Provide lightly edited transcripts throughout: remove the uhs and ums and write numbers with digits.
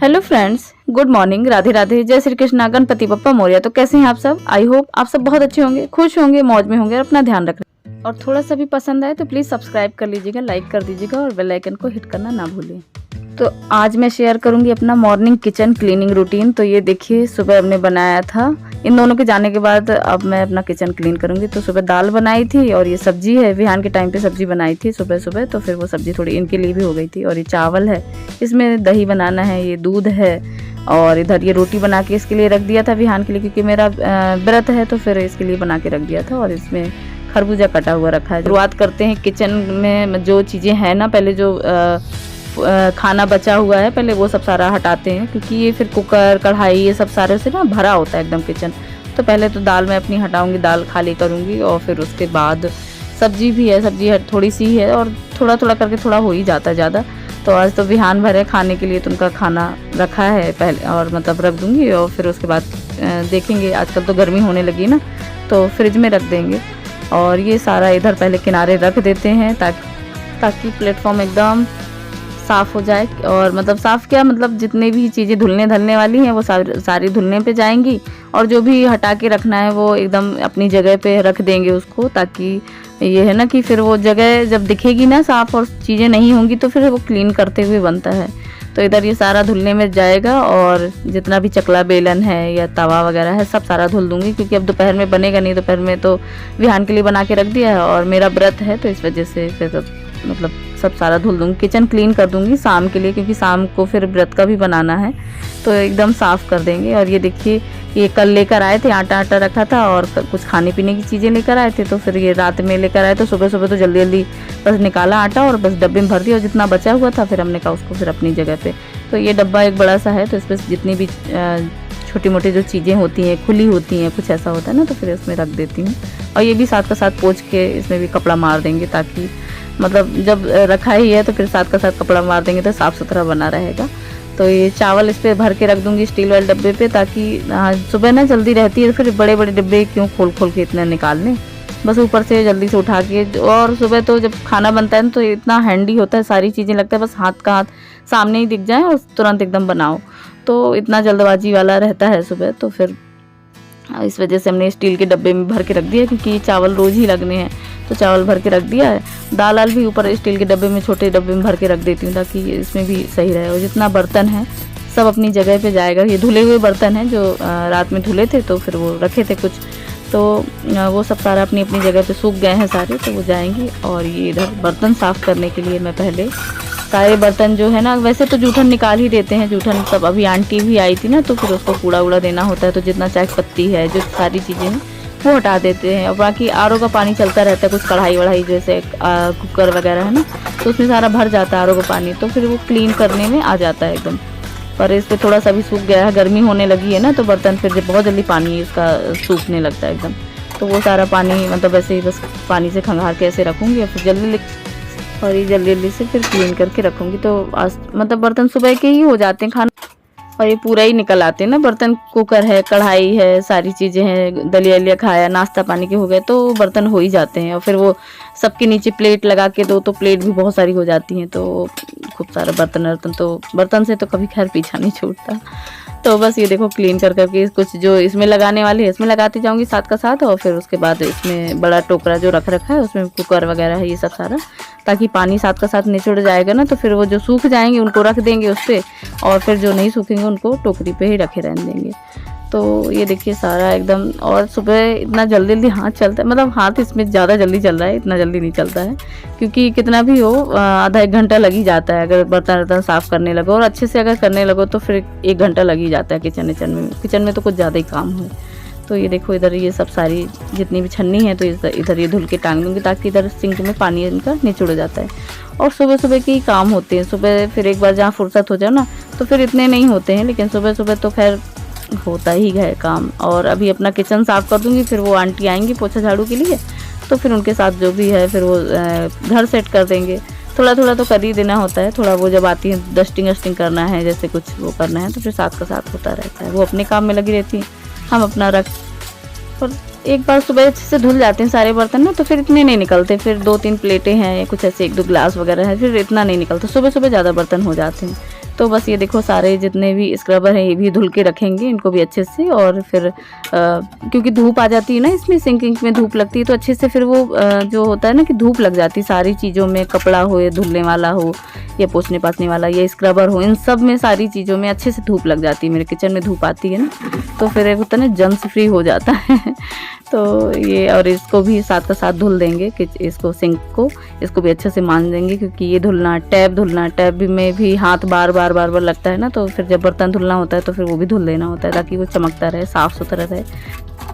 Hello friends, good morning, Radhe Radhe, जय श्री कृष्णा, गणपति बप्पा मोरया। तो कैसे हैं आप सब? आई होप आप सब बहुत अच्छे होंगे, खुश होंगे, मौज में होंगे और अपना ध्यान रख रहे हैं। और थोड़ा सा भी पसंद आए तो प्लीज़ सब्सक्राइब कर लीजिएगा, लाइक कर दीजिएगा और बेल आइकन को हिट करना ना भूलें। तो आज मैं शेयर करूंगी अपना मॉर्निंग किचन क्लीनिंग रूटीन। तो ये देखिए, सुबह हमने बनाया था, इन दोनों के जाने के बाद अब मैं अपना किचन क्लीन करूंगी। तो सुबह दाल बनाई थी और ये सब्जी है, बिहान के टाइम पे सब्जी बनाई थी सुबह सुबह, तो फिर वो सब्जी थोड़ी इनके लिए भी हो गई थी। और ये चावल है, इसमें दही बनाना है, ये दूध है, और इधर ये रोटी बना के इसके लिए रख दिया था बिहान के लिए, क्योंकि मेरा व्रत है तो फिर इसके लिए बना के रख दिया था। और इसमें खरबूजा कटा हुआ रखा है। शुरुआत करते हैं किचन में, जो चीज़ें हैं ना, पहले जो खाना बचा हुआ है पहले वो सब सारा हटाते हैं, क्योंकि ये फिर कुकर कढ़ाई ये सब सारे से ना भरा होता है एकदम किचन। तो पहले तो दाल मैं अपनी हटाऊंगी, दाल खाली करूंगी, और फिर उसके बाद सब्जी भी है, सब्जी थोड़ी सी है और थोड़ा थोड़ा करके थोड़ा हो ही जाता है ज़्यादा। तो आज तो बिहान भर है खाने के लिए, तो उनका खाना रखा है पहले, और मतलब रख दूंगी। और फिर उसके बाद देखेंगे, आजकल तो गर्मी होने लगी ना, तो फ्रिज में रख देंगे। और ये सारा इधर पहले किनारे रख देते हैं ताकि प्लेटफॉर्म एकदम साफ़ हो जाए। और मतलब साफ़ क्या, मतलब जितने भी चीज़ें धुलने धलने वाली हैं वो सारी धुलने पे जाएंगी, और जो भी हटा के रखना है वो एकदम अपनी जगह पे रख देंगे उसको। ताकि ये है ना कि फिर वो जगह जब दिखेगी ना साफ़ और चीज़ें नहीं होंगी तो फिर वो क्लीन करते हुए बनता है। तो इधर ये सारा धुलने में जाएगा, और जितना भी चकला बेलन है या तवा वगैरह है सब सारा धुल दूंगी, क्योंकि अब दोपहर में बनेगा नहीं। दोपहर में तो बिहान के लिए बना के रख दिया है, और मेरा व्रत है तो इस वजह से फिर मतलब सब सारा धुल दूंगी। किचन क्लीन कर दूंगी शाम के लिए, क्योंकि शाम को फिर व्रत का भी बनाना है, तो एकदम साफ़ कर देंगे। और ये देखिए, ये कल लेकर आए थे, आटा रखा था और कुछ खाने पीने की चीज़ें लेकर आए थे। तो फिर ये रात में लेकर आए, तो सुबह सुबह तो जल्दी जल्दी बस निकाला आटा और बस डब्बे में भर दिया, और जितना बचा हुआ था फिर हमने कहा उसको फिर अपनी जगह पे। तो ये डब्बा एक बड़ा सा है, तो इसमें जितनी भी छोटी मोटी जो चीज़ें होती हैं, खुली होती हैं, कुछ ऐसा होता है ना, तो फिर इसमें रख देती हूँ। और ये भी साथ का साथ पोंछ के इसमें भी कपड़ा मार देंगे, ताकि मतलब जब रखा ही है तो फिर साथ का साथ कपड़ा मार देंगे तो साफ़ सुथरा बना रहेगा। तो ये चावल इस पर भर के रख दूंगी स्टील वाले डब्बे पे, ताकि सुबह ना जल्दी रहती है, फिर बड़े बड़े डिब्बे क्यों खोल खोल के इतने निकालने, बस ऊपर से जल्दी से उठा के। और सुबह तो जब खाना बनता है तो इतना हैंडी होता है, सारी चीज़ें लगता है बस हाथ का हाथ सामने ही दिख जाए और तुरंत एकदम बनाओ, तो इतना जल्दबाजी वाला रहता है सुबह। तो फिर इस वजह से हमने स्टील के डब्बे में भर के रख दिया, क्योंकि चावल रोज़ ही लगने हैं, तो चावल भर के रख दिया है। दाल भी ऊपर स्टील के डब्बे में, छोटे डब्बे में भर के रख देती हूँ, ताकि इसमें भी सही रहे। और जितना बर्तन है सब अपनी जगह पे जाएगा। ये धुले हुए बर्तन हैं जो रात में धुले थे, तो फिर वो रखे थे कुछ, तो वो सब सारा अपनी अपनी जगह पे सूख गए हैं सारे, तो वो जाएंगी। और ये इधर बर्तन साफ़ करने के लिए मैं पहले सारे बर्तन जो है ना, वैसे तो जूठन निकाल ही देते हैं, जूठन सब। अभी आंटी भी आई थी ना, तो फिर उसको कूड़ा उड़ा देना होता है, तो जितना चाय पत्ती है, जो सारी चीज़ें हैं वो हटा देते हैं। और बाकी आरओ का पानी चलता रहता है, कुछ कढ़ाई वढ़ाई जैसे कुकर वगैरह है ना, तो उसमें सारा भर जाता है आरओ का पानी, तो फिर वो क्लीन करने में आ जाता है एकदम। पर इस पर थोड़ा सा भी सूख गया है, गर्मी होने लगी है ना, तो बर्तन फिर जब बहुत जल्दी पानी इसका सूखने लगता है एकदम, तो वो सारा पानी मतलब ऐसे ही बस पानी से खंगाल के ऐसे रखूँगी, और फिर और ये जल्दी जल्दी से फिर क्लीन करके रखूँगी। तो आज मतलब बर्तन सुबह के ही हो जाते हैं खाना, और ये पूरा ही निकल आते हैं ना बर्तन। कुकर है, कढ़ाई है, सारी चीज़ें हैं, दलिया लिया खाया, नाश्ता पानी के हो गए, तो बर्तन हो ही जाते हैं। और फिर वो सबके नीचे प्लेट लगा के दो, तो प्लेट भी बहुत सारी हो जाती हैं, तो खूब सारा बर्तन तो बर्तन से तो कभी खैर पीछा नहीं छूटता। तो बस ये देखो क्लीन कर करके कुछ जो इसमें लगाने वाली है इसमें लगाती जाऊंगी साथ का साथ, और फिर उसके बाद इसमें बड़ा टोकरा जो रखा है उसमें कुकर वगैरह है ये सब सारा, ताकि पानी साथ का साथ निचुड़ जाएगा ना, तो फिर वो जो सूख जाएंगे उनको रख देंगे उस पर, और फिर जो नहीं सूखेंगे उनको टोकरी पे ही रखे रहने देंगे। तो ये देखिए सारा एकदम। और सुबह इतना जल्दी जल्दी हाथ चलता है, मतलब हाथ इसमें ज़्यादा जल्दी चल रहा है, इतना जल्दी नहीं चलता है, क्योंकि कितना भी हो आधा एक घंटा लग ही जाता है। अगर बर्तन साफ़ करने लगो और अच्छे से अगर करने लगो तो फिर 1 घंटा लग ही जाता है किचन में तो कुछ ज़्यादा ही काम हो। तो ये देखो इधर ये सब सारी जितनी भी छन्नी है, तो इधर ये धुल के टांग दूँगी, ताकि इधर सिंक में पानी इनका निचुड़ जाता है। और सुबह सुबह के ही काम होते हैं, सुबह फिर एक बार जहाँ फुर्सत हो जाए ना तो फिर इतने नहीं होते हैं, लेकिन सुबह सुबह तो खैर होता ही है काम। और अभी अपना किचन साफ़ कर दूंगी, फिर वो आंटी आएंगी पोछा झाड़ू के लिए, तो फिर उनके साथ जो भी है फिर वो घर सेट कर देंगे। थोड़ा थोड़ा तो कर ही देना होता है, थोड़ा वो जब आती है डस्टिंग वस्टिंग करना है, जैसे कुछ वो करना है, तो फिर साथ का साथ होता रहता है। वो अपने काम में लगी रहती है, हम अपना रख। और एक बार सुबह अच्छे से धुल जाते हैं सारे बर्तन ना, तो फिर इतने नहीं निकलते। फिर 2-3 प्लेटें हैं, कुछ ऐसे 1-2 गिलास वगैरह है, फिर इतना नहीं निकलता। सुबह सुबह ज़्यादा बर्तन हो जाते हैं, तो बस ये देखो सारे जितने भी स्क्रबर हैं ये भी धुल के रखेंगे इनको भी अच्छे से। और फिर क्योंकि धूप आ जाती है ना इसमें, सिंक में धूप लगती है तो अच्छे से फिर वो जो होता है ना कि धूप लग जाती है सारी चीज़ों में, कपड़ा हो या धुलने वाला हो या पोंछने पाछने वाला या स्क्रबर हो, इन सब में सारी चीज़ों में अच्छे से धूप लग जाती है। मेरे किचन में धूप आती है ना तो फिर एक होता है ना जर्म्स फ्री हो जाता है तो ये, और इसको भी साथ का साथ धुल देंगे कि इसको सिंक को, इसको भी अच्छे से मान देंगे क्योंकि ये धुलना, टैब में भी हाथ बार बार लगता है ना, तो फिर जब बर्तन धुलना होता है तो फिर वो भी धुल लेना होता है ताकि वो चमकता रहे, साफ़ सुथरा रहे।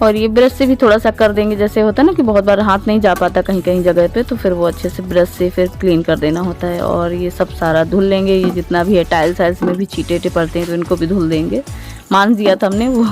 और ये ब्रश से भी थोड़ा सा कर देंगे, जैसे होता है ना कि बहुत बार हाथ नहीं जा पाता कहीं कहीं जगह पे, तो फिर वो अच्छे से ब्रश से फिर क्लीन कर देना होता है। और ये सब सारा धुल लेंगे, ये जितना भी है टाइल्स में भी छींटे पड़ते हैं तो इनको भी धुल देंगे। मान दिया था हमने वो,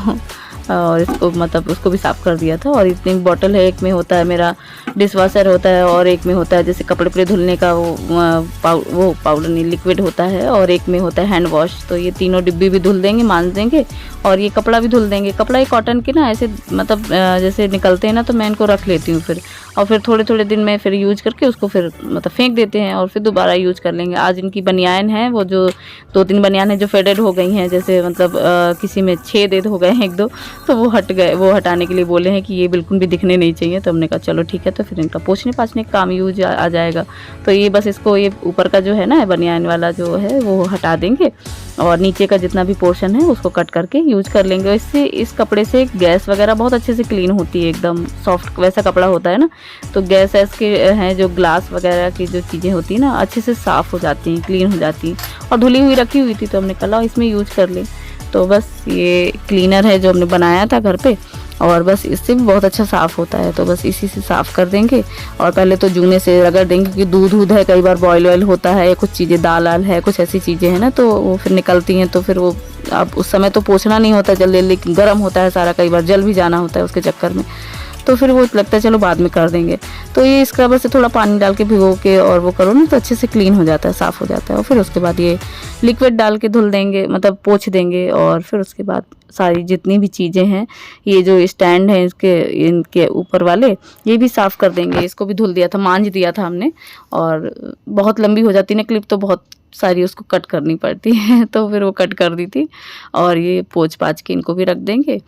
और इसको मतलब उसको भी साफ़ कर दिया था। और इतनी बॉटल है, एक में होता है मेरा डिश वाशर होता है और एक में होता है जैसे कपड़े धुलने का वो पाउडर नहीं, लिक्विड होता है, और एक में होता है हैंड वॉश। तो ये तीनों डिब्बी भी धुल देंगे, मान देंगे। और ये कपड़ा भी धुल देंगे। कपड़ा ये कॉटन के ना ऐसे मतलब जैसे निकलते हैं ना तो मैं इनको रख लेती हूँ फिर, और फिर थोड़े दिन में फिर यूज करके उसको फिर मतलब फेंक देते हैं और फिर दोबारा यूज कर लेंगे। आज इनकी बनियान है, वो जो 2-3 बनियान है जो फेडेड हो गई हैं, जैसे मतलब किसी में छेद हो गए हैं 1-2, तो वो हट गए, वो हटाने के लिए बोले हैं कि ये बिल्कुल भी दिखने नहीं चाहिए। तो हमने कहा चलो ठीक है, तो फिर इनका पोंछने पाछने का काम यूज आ जाएगा। तो ये बस इसको, ये ऊपर का जो है ना बनियान वाला जो है वो हटा देंगे और नीचे का जितना भी पोर्शन है उसको कट करके यूज कर लेंगे। इससे इस कपड़े से गैस वगैरह बहुत अच्छे से क्लीन होती है, एकदम सॉफ्ट वैसा कपड़ा होता है ना, तो गैस के हैं जो ग्लास वगैरह की जो चीज़ें होती हैं ना अच्छे से साफ़ हो जाती हैं, क्लीन हो जाती हैं। और धुली हुई रखी हुई थी तो हमने कहा इसमें यूज कर लें। तो बस ये क्लीनर है जो हमने बनाया था घर पे, और बस इससे भी बहुत अच्छा साफ़ होता है। तो बस इसी से साफ़ कर देंगे। और पहले तो जूने से रगड़ देंगे क्योंकि दूध है, कई बार बॉयल होता है या कुछ चीज़ें दाल है, कुछ ऐसी चीज़ें हैं ना तो वो फिर निकलती हैं। तो फिर वो अब उस समय तो पोंछना नहीं होता जल्दी, लेकिन गर्म होता है सारा, कई बार जल भी जाना होता है उसके चक्कर में, तो फिर वो लगता है चलो बाद में कर देंगे। तो ये स्क्रबर से थोड़ा पानी डाल के भिगो के और वो करो ना तो अच्छे से क्लीन हो जाता है, साफ़ हो जाता है। और फिर उसके बाद ये लिक्विड डाल के धुल देंगे, मतलब पोंछ देंगे। और फिर उसके बाद सारी जितनी भी चीज़ें हैं, ये जो स्टैंड है इनके ऊपर वाले, ये भी साफ़ कर देंगे। इसको भी धुल दिया था, मांज दिया था हमने। और बहुत लंबी हो जाती है ना क्लिप, तो बहुत सारी उसको कट करनी पड़ती है तो फिर वो कट कर दी थी। और ये पोंछ पाछ के इनको भी रख देंगे।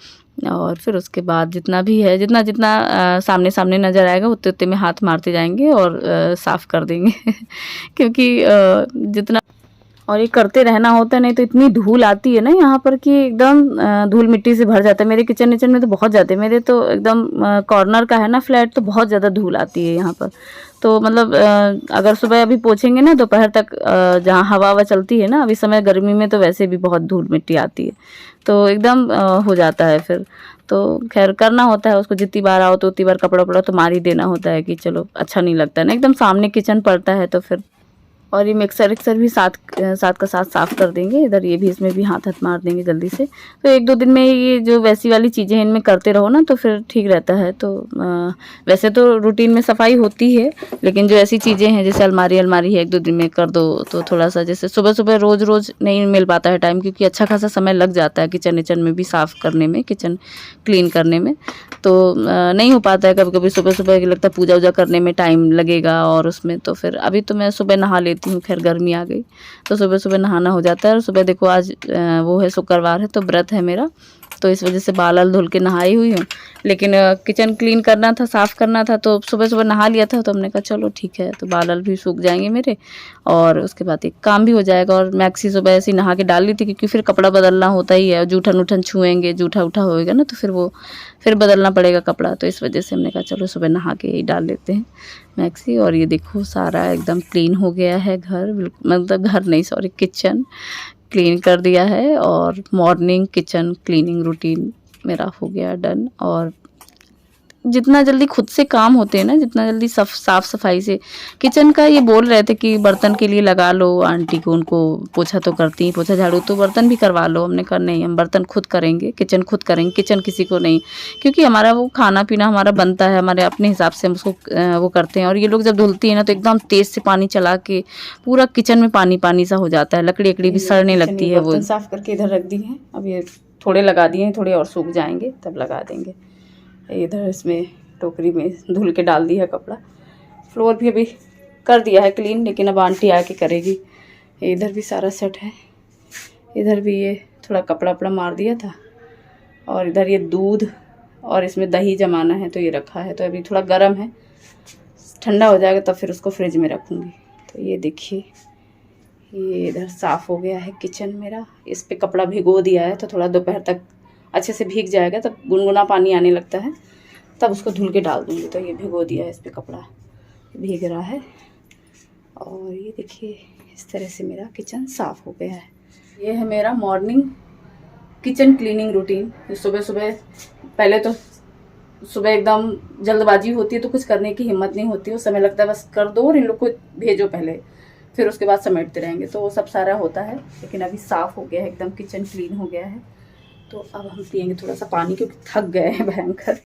और फिर उसके बाद जितना भी है, जितना सामने नज़र आएगा उतने में हाथ मारते जाएंगे और साफ़ कर देंगे क्योंकि जितना और ये करते रहना होता है, नहीं तो इतनी धूल आती है ना यहाँ पर कि एकदम धूल मिट्टी से भर जाता है। मेरे किचन में तो बहुत जाते हैं, मेरे तो एकदम कॉर्नर का है ना फ्लैट, तो बहुत ज़्यादा धूल आती है यहाँ पर। तो मतलब अगर सुबह अभी पोंछेंगे ना दोपहर तक, जहाँ हवा चलती है ना, अभी समय गर्मी में तो वैसे भी बहुत धूल मिट्टी आती है, तो एकदम हो जाता है फिर। तो खैर करना होता है उसको, जितनी बार आओ तो उतनी बार कपड़ा तो मार ही देना होता है कि चलो अच्छा नहीं लगता है ना, एकदम सामने किचन पड़ता है तो फिर। और ये मिक्सर भी साथ का साथ साफ़ कर देंगे इधर, ये भी इसमें भी हाथ मार देंगे जल्दी से। तो 1-2 दिन में ये जो वैसी वाली चीज़ें हैं इनमें करते रहो ना तो फिर ठीक रहता है। तो वैसे तो रूटीन में सफाई होती है, लेकिन जो ऐसी चीज़ें हैं जैसे अलमारी है 1-2 दिन में कर दो तो थोड़ा सा, जैसे सुबह रोज़ नहीं मिल पाता है टाइम, क्योंकि अच्छा खासा समय लग जाता है किचन में भी साफ़ करने में, किचन क्लीन करने में, तो नहीं हो पाता है। कभी सुबह लगता है पूजा वूजा करने में टाइम लगेगा और उसमें, तो फिर अभी तो मैं सुबह नहा लेती हूँ, खैर गर्मी आ गई तो सुबह नहाना हो जाता है। और सुबह देखो आज वो है शुक्रवार है तो व्रत है मेरा, तो इस वजह से बाल धुल के नहाई हुई हूँ। लेकिन किचन क्लीन करना था, साफ़ करना था, तो सुबह नहा लिया था, तो हमने कहा चलो ठीक है, तो बाल भी सूख जाएंगे मेरे और उसके बाद एक काम भी हो जाएगा। और मैक्सी सुबह ऐसे नहा के डाल ली थी क्योंकि फिर कपड़ा बदलना होता ही है, जूठन छुएंगे, जूठा होएगा ना तो फिर बदलना पड़ेगा कपड़ा, तो इस वजह से हमने कहा चलो सुबह नहा के ही डाल लेते हैं मैक्सी। और ये देखो सारा एकदम क्लीन हो गया है घर, मतलब घर नहीं सॉरी किचन क्लीन कर दिया है। और मॉर्निंग किचन क्लीनिंग रूटीन मेरा हो गया डन। और जितना जल्दी खुद से काम होते हैं ना, जितना जल्दी साफ़ सफाई से किचन का, ये बोल रहे थे कि बर्तन के लिए लगा लो आंटी को, उनको पोछा तो करती हैं, पोछा झाड़ू तो बर्तन भी करवा लो। हमने कहा नहीं, हम बर्तन खुद करेंगे, किचन खुद करेंगे, किचन किसी को नहीं, क्योंकि हमारा वो खाना पीना हमारा बनता है, हमारे अपने हिसाब से हम उसको वो करते हैं। और ये लोग जब धुलती है ना तो एकदम तेज़ से पानी चला के पूरा किचन में पानी सा हो जाता है, लकड़ी भी सड़ने लगती है। वो साफ़ करके इधर रख दी है, अब ये थोड़े लगा दिए हैं, थोड़े और सूख जाएंगे तब लगा देंगे। इधर इसमें टोकरी में धुल के डाल दिया कपड़ा, फ्लोर भी अभी कर दिया है क्लीन, लेकिन अब आंटी आके करेगी। इधर भी सारा सेट है, इधर भी ये थोड़ा कपड़ा वपड़ा मार दिया था, और इधर ये दूध और इसमें दही जमाना है तो ये रखा है। तो अभी थोड़ा गर्म है, ठंडा हो जाएगा तब फिर उसको फ्रिज में रखूँगी। तो ये देखिए, ये इधर साफ़ हो गया है किचन मेरा। इस पे कपड़ा भिगो दिया है तो थोड़ा दोपहर तक अच्छे से भीग जाएगा, तब गुनगुना पानी आने लगता है तब उसको धुल के डाल दूँगी। तो ये भिगो दिया है, इस पे कपड़ा भीग रहा है। और ये देखिए इस तरह से मेरा किचन साफ़ हो गया है। ये है मेरा मॉर्निंग किचन क्लीनिंग रूटीन। सुबह सुबह, पहले तो सुबह एकदम जल्दबाजी होती है तो कुछ करने की हिम्मत नहीं होती, उस समय लगता है बस कर दो और इन लोग को भेजो पहले, फिर उसके बाद समेटते रहेंगे, तो वो सब सारा होता है। लेकिन अभी साफ़ हो गया है, एकदम किचन क्लीन हो गया है। तो अब हम पियेंगे थोड़ा सा पानी, क्योंकि थक गए हैं भयंकर।